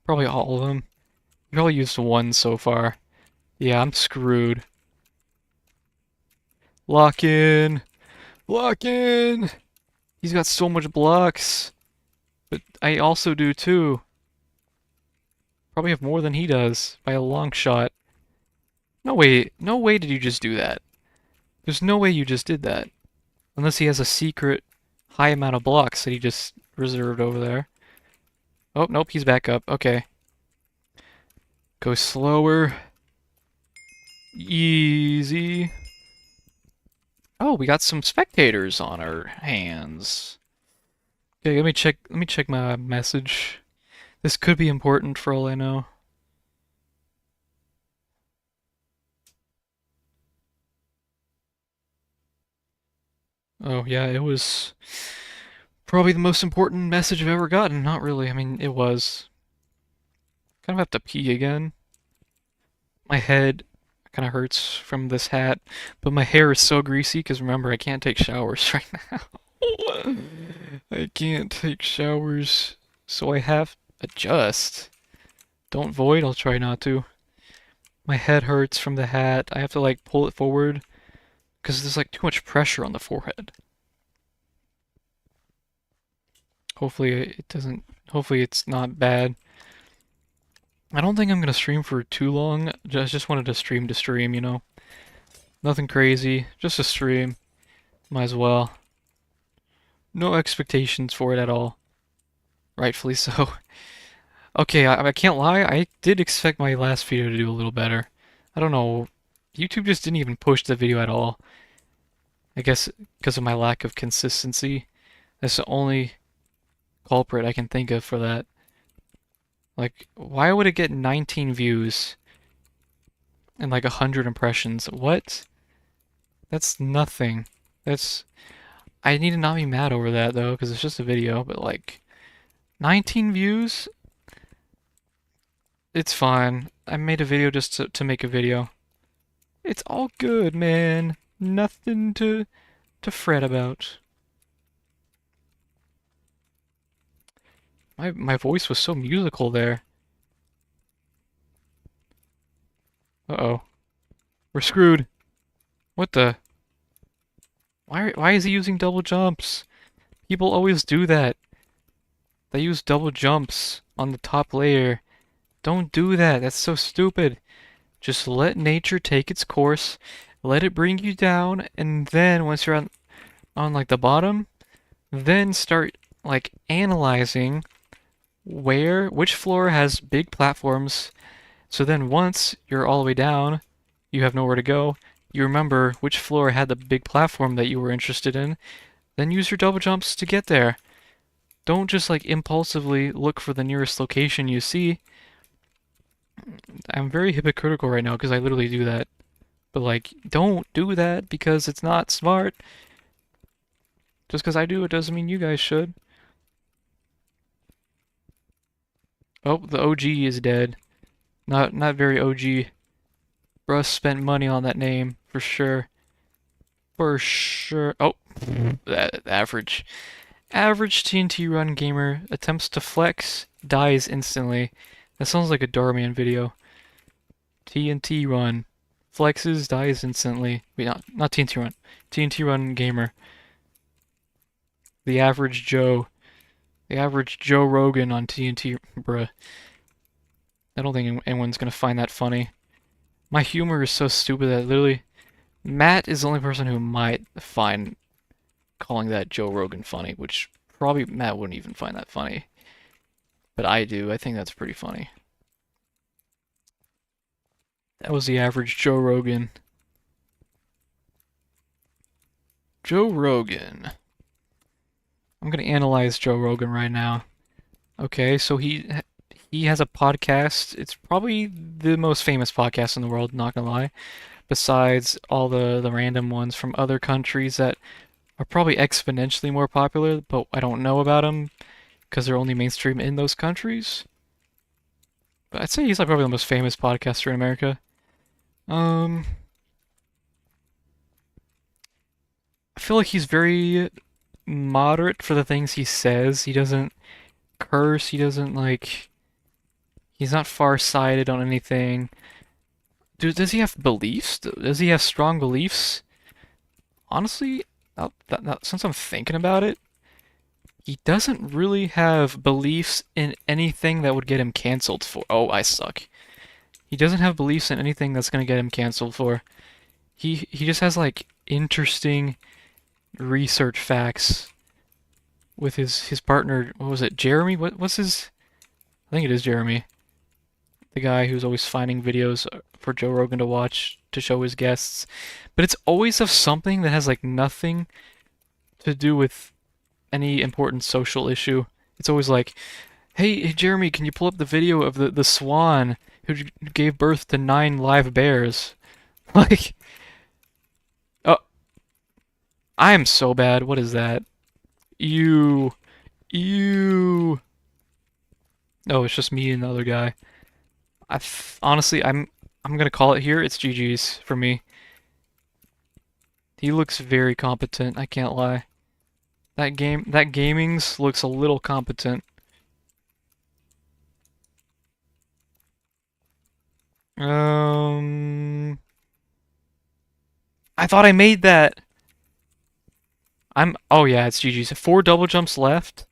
Probably all of them. He probably used 1 so far. Yeah, I'm screwed. Lock in! Lock in! He's got so much blocks. But I also do too. Probably have more than he does by a long shot. No way did you just do that. There's no way you just did that. Unless he has a secret high amount of blocks that he just reserved over there. Oh, nope, he's back up. Okay. Go slower. Easy. Oh, we got some spectators on our hands. Okay, let me check my message. This could be important for all I know. Oh, yeah, it was probably the most important message I've ever gotten. Not really, I mean, it was. Kind of have to pee again. My head kind of hurts from this hat, but my hair is so greasy because remember, I can't take showers right now. I can't take showers, so I have adjust. Don't void, I'll try not to. My head hurts from the hat. I have to like pull it forward because there's like too much pressure on the forehead. Hopefully it doesn't, hopefully it's not bad. I don't think I'm gonna stream for too long. I just wanted to stream, you know. Nothing crazy, just a stream. Might as well. No expectations for it at all. Rightfully so. Okay, I can't lie, I did expect my last video to do a little better. I don't know, YouTube just didn't even push the video at all. I guess because of my lack of consistency. That's the only culprit I can think of for that. Like, why would it get 19 views and like 100 impressions? What? That's nothing. That's... I need to not be mad over that though, because it's just a video, but like... 19 views? It's fine. I made a video just to make a video. It's all good, man. Nothing to fret about. My voice was so musical there. Uh-oh. We're screwed. What What the? Why is he using double jumps? People always do that. They use double jumps on the top layer. Don't do that. That's so stupid. Just let nature take its course. Let it bring you down, and then once you're on like the bottom, then start like analyzing which floor has big platforms. So then once you're all the way down, you have nowhere to go. You remember which floor had the big platform that you were interested in, then use your double jumps to get there. Don't just like impulsively look for the nearest location you see. I'm very hypocritical right now because I literally do that. But like, don't do that because it's not smart. Just because I do it doesn't mean you guys should. Oh, the OG is dead. Not very OG. Russ spent money on that name for sure. For sure. Oh, that average. Average TNT run gamer attempts to flex, dies instantly. That sounds like a Darman video. TNT run. Flexes, dies instantly. Wait, not TNT run. TNT run gamer. The average Joe. The average Joe Rogan on TNT. Bruh. I don't think anyone's gonna find that funny. My humor is so stupid that literally Matt is the only person who might find calling that Joe Rogan funny, which probably Matt wouldn't even find that funny. But I do. I think that's pretty funny. That was the average Joe Rogan. Joe Rogan. I'm gonna analyze Joe Rogan right now. Okay, so he has a podcast. It's probably the most famous podcast in the world, not gonna lie. Besides all the random ones from other countries that are probably exponentially more popular, but I don't know about them because they're only mainstream in those countries. But I'd say he's like probably the most famous podcaster in America. I feel like he's very moderate for the things he says. He doesn't curse. He doesn't like. He's not far-sighted on anything. Does he have beliefs? Does he have strong beliefs? Honestly, since I'm thinking about it, he doesn't really have beliefs in anything that would get him canceled for. Oh, I suck. He doesn't have beliefs in anything that's gonna get him canceled for. He just has like interesting research facts with his partner. What was it? Jeremy? What's his? I think it is Jeremy. The guy who's always finding videos for Joe Rogan to watch to show his guests. But it's always of something that has like nothing to do with any important social issue. It's always like, hey Jeremy, can you pull up the video of the swan who gave birth to 9 live bears? Like, oh, I am so bad. What is that? Ew. Ew. Oh, it's just me and the other guy. Honestly, I'm gonna call it here. It's GG's for me. He looks very competent, I can't lie. That gaming's looks a little competent. I thought I made that. Oh yeah, it's GG's. 4 double jumps left.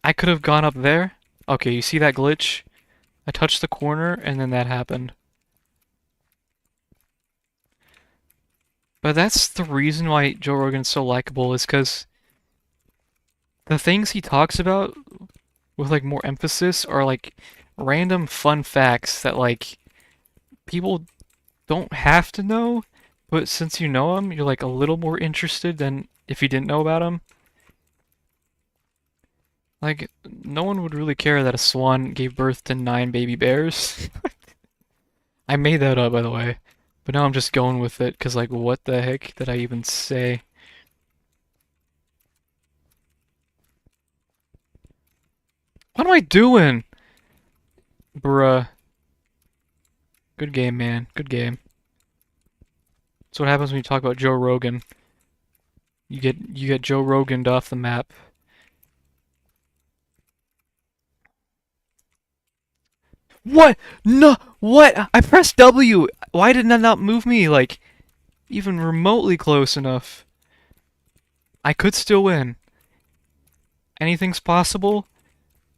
I could have gone up there. Okay, you see that glitch? I touched the corner and then that happened. But that's the reason why Joe Rogan's so likable is because the things he talks about with like more emphasis are like random fun facts that like people don't have to know, but since you know them, you're like a little more interested than if you didn't know about them. Like, no one would really care that a swan gave birth to 9 baby bears. I made that up, by the way. But now I'm just going with it, because, like, what the heck did I even say? What am I doing? Bruh. Good game, man. Good game. That's what happens when you talk about Joe Rogan. You get Joe Rogan'd off the map. What? No, what? I pressed W. Why did that not move me? Like, even remotely close enough, I could still win. Anything's possible,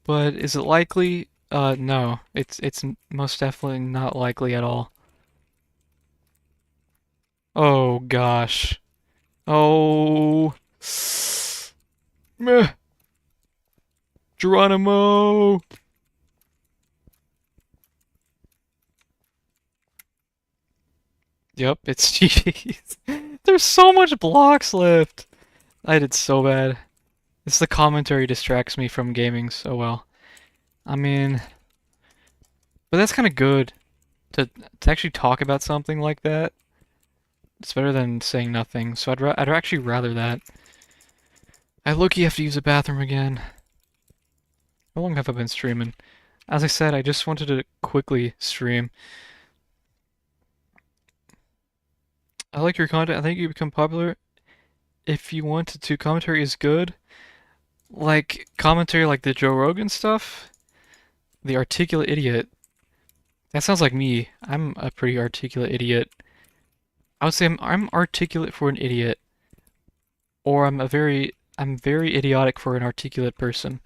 but is it likely? No. It's most definitely not likely at all. Oh gosh. Oh. Meh. Geronimo. Yep, it's GG's. There's so much blocks left. I did so bad. It's the commentary distracts me from gaming so well. I mean, but that's kind of good to actually talk about something like that. It's better than saying nothing. So I'd actually rather that. I low-key have to use the bathroom again. How long have I been streaming? As I said, I just wanted to quickly stream. I like your content. I think you become popular if you wanted to. Commentary is good. Like commentary like the Joe Rogan stuff. The articulate idiot. That sounds like me. I'm a pretty articulate idiot. I would say I'm articulate for an idiot, or I'm very idiotic for an articulate person.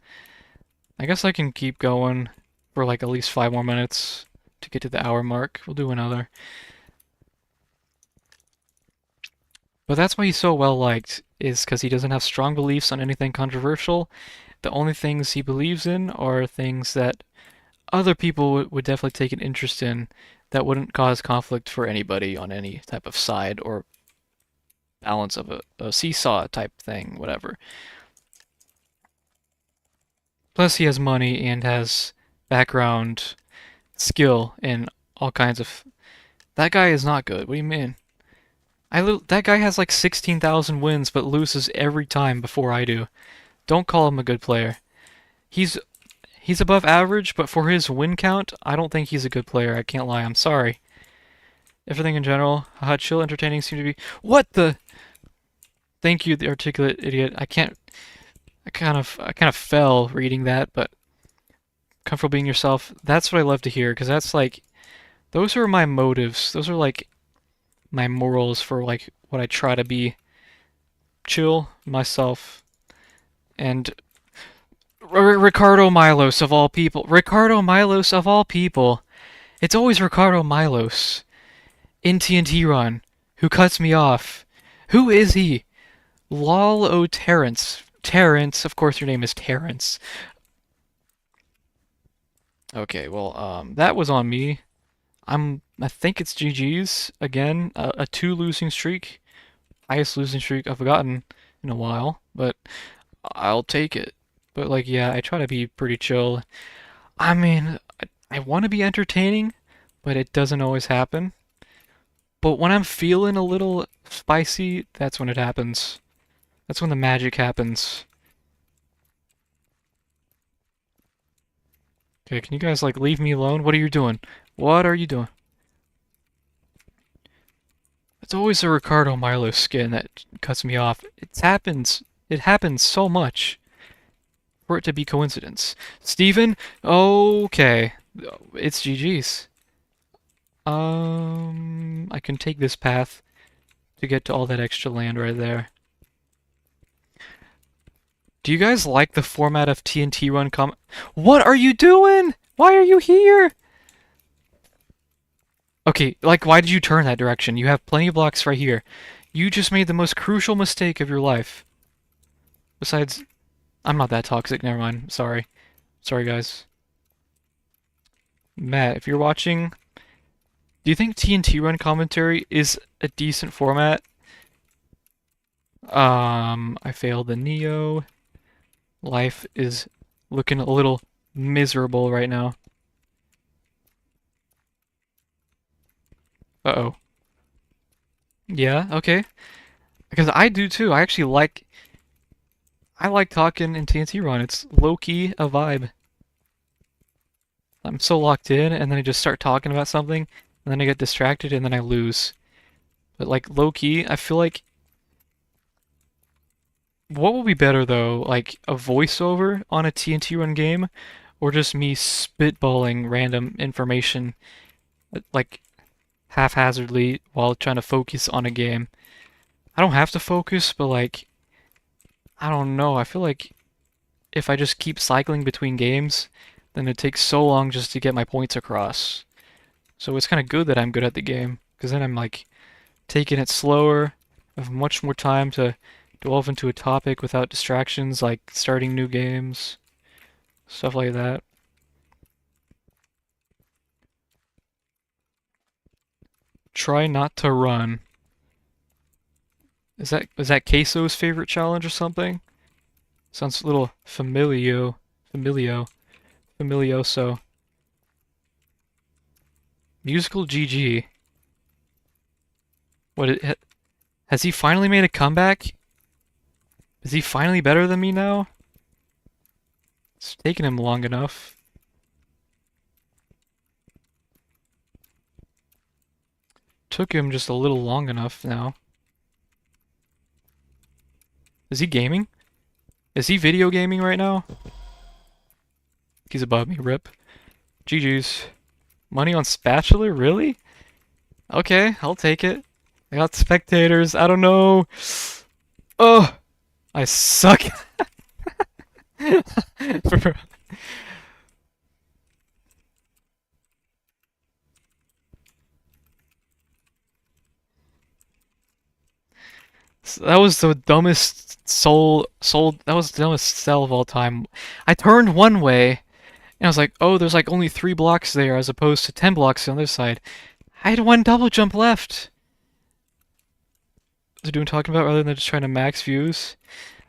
I guess I can keep going for like at least 5 more minutes to get to the hour mark. We'll do another. But that's why he's so well liked, is because he doesn't have strong beliefs on anything controversial. The only things he believes in are things that other people would definitely take an interest in that wouldn't cause conflict for anybody on any type of side or balance of a seesaw type thing, whatever. Plus, he has money and has background skill in all kinds of. That guy is not good. What do you mean? That guy has like 16,000 wins but loses every time before I do. Don't call him a good player. He's he's above average, but for his win count, I don't think he's a good player. I can't lie. I'm sorry. Everything in general, haha, chill, entertaining seem to be. What the? Thank you, the articulate idiot. I can't. I kind of fell reading that, but comfortable being yourself. That's what I love to hear, because that's like, those are my motives. Those are like my morals for like what I try to be. Chill, myself, and Ricardo Milos of all people. Ricardo Milos of all people. It's always Ricardo Milos in TNT Run who cuts me off. Who is he? Lol O Terrence. Terrence, of course your name is Terrence. Okay, well, that was on me. I think it's GG's again, a two losing streak, highest losing streak I've gotten in a while, but I'll take it. But like, yeah, I try to be pretty chill. I mean, I want to be entertaining, but it doesn't always happen. But when I'm feeling a little spicy, that's when it happens. That's when the magic happens. Okay, can you guys like leave me alone? What are you doing? What are you doing? It's always a Ricardo Milo skin that cuts me off. It happens. It happens so much for it to be coincidence. Steven? Okay. It's GG's. I can take this path to get to all that extra land right there. Do you guys like the format of TNT Run What are you doing? Why are you here? Okay, like, why did you turn that direction? You have plenty of blocks right here. You just made the most crucial mistake of your life. Besides, I'm not that toxic, never mind. Sorry. Sorry, guys. Matt, if you're watching, do you think TNT Run commentary is a decent format? I failed the Neo. Life is looking a little miserable right now. Uh-oh. Yeah, okay. Because I do too. I like talking in TNT Run. It's low-key a vibe. I'm so locked in, and then I just start talking about something, and then I get distracted, and then I lose. But like low-key, I feel like what would be better though, like a voiceover on a TNT Run game, or just me spitballing random information, like haphazardly while trying to focus on a game. I don't have to focus, but like, I don't know. I feel like if I just keep cycling between games, then it takes so long just to get my points across. So it's kind of good that I'm good at the game, because then I'm like taking it slower. I have much more time to delve into a topic without distractions like starting new games, stuff like that. Try not to run. Is that Queso's favorite challenge or something? Sounds a little familioso. Musical GG. Has he finally made a comeback? Is he finally better than me now? It's taken him long enough. Took him just a little long enough now. Is he gaming? Is he video gaming right now? He's above me, rip. GG's. Money on Spatular? Really? Okay, I'll take it. I got spectators. I don't know. Oh, I suck. That was the dumbest that was the dumbest sell of all time. I turned one way and I was like, oh, there's like only 3 blocks there as opposed to 10 blocks on the other side. I had one double jump left. What doing talking about rather than just trying to max views?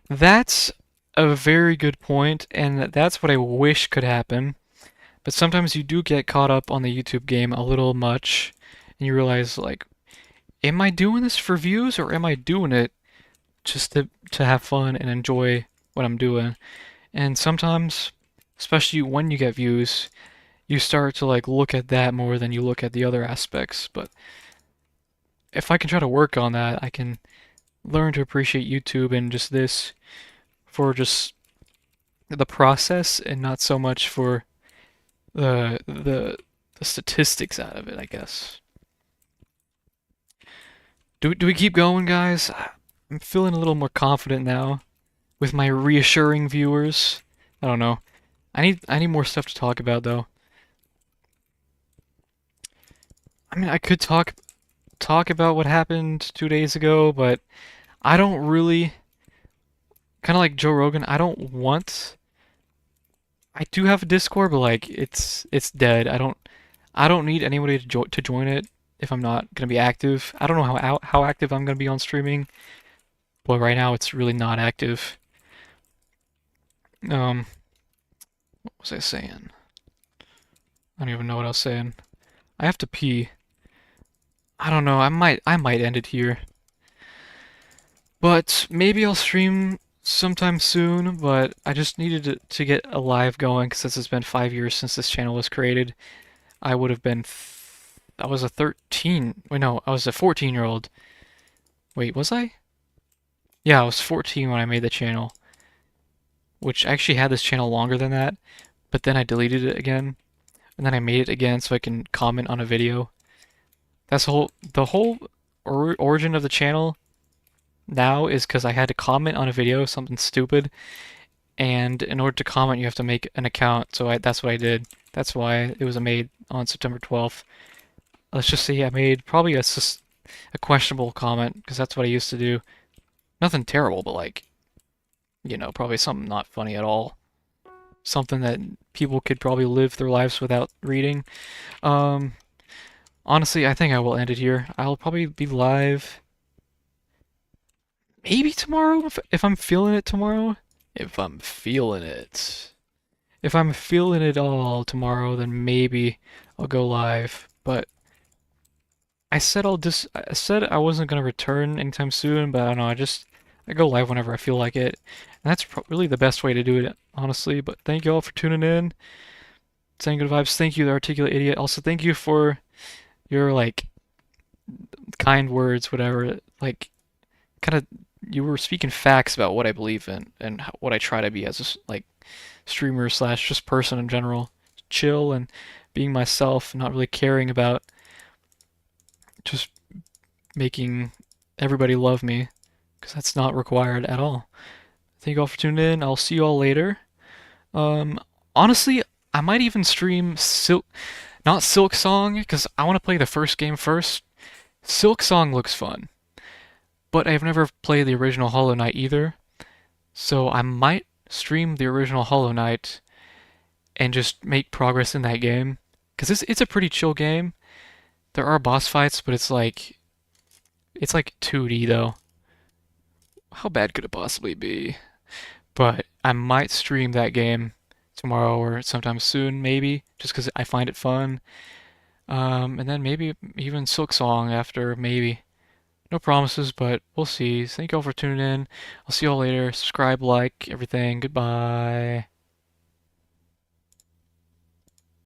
That's a very good point, and that's what I wish could happen. But sometimes you do get caught up on the YouTube game a little much, and you realize like, am I doing this for views or am I doing it just to have fun and enjoy what I'm doing? And sometimes, especially when you get views, you start to like look at that more than you look at the other aspects. But if I can try to work on that, I can learn to appreciate YouTube and just this for just the process and not so much for the statistics out of it, I guess. Do we keep going, guys? I'm feeling a little more confident now with my reassuring viewers. I don't know. I need more stuff to talk about though. I mean, I could talk about what happened 2 days ago, but I don't really kind of like Joe Rogan. I do have a Discord, but like it's dead. I don't need anybody to join it if I'm not gonna be active. I don't know how active I'm gonna be on streaming, but right now it's really not active. What was I saying? I don't even know what I was saying. I have to pee. I don't know. I might end it here. But maybe I'll stream sometime soon, but I just needed to get a live going because since it's been 5 years since this channel was created. I would have been I was a 13. Wait, no, I was a 14-year-old. Wait, was I? Yeah, I was 14 when I made the channel, which I actually had this channel longer than that, but then I deleted it again, and then I made it again so I can comment on a video. That's the whole origin of the channel now is because I had to comment on a video, something stupid, and in order to comment you have to make an account, so that's what I did. That's why it was made on September 12th. Let's just say I made probably a questionable comment, because that's what I used to do. Nothing terrible, but like, probably something not funny at all. Something that people could probably live their lives without reading. Um, Honestly, I think I will end it here. I'll probably be live maybe tomorrow if I'm feeling it tomorrow. If I'm feeling it. If I'm feeling it all tomorrow, then maybe I'll go live. But I said I wasn't gonna return anytime soon, but I don't know. I go live whenever I feel like it, and that's really the best way to do it, honestly. But thank you all for tuning in, saying good vibes. Thank you, the articulate idiot. Also, thank you for your like kind words, whatever. Like, kind of, you were speaking facts about what I believe in and what I try to be as a like streamer slash just person in general. Chill and being myself, not really caring about just making everybody love me, because that's not required at all. Thank you all for tuning in. I'll see you all later. Um, honestly, I might even stream not Silk Song, because I want to play the first game first. Silk Song looks fun, but I've never played the original Hollow Knight either, so I might stream the original Hollow Knight and just make progress in that game. Because it's a pretty chill game. There are boss fights, but it's like 2D though. How bad could it possibly be? But I might stream that game tomorrow or sometime soon, maybe, just because I find it fun. And then maybe even Silk Song after, maybe. No promises, but we'll see. Thank you all for tuning in. I'll see you all later. Subscribe, like, everything. Goodbye.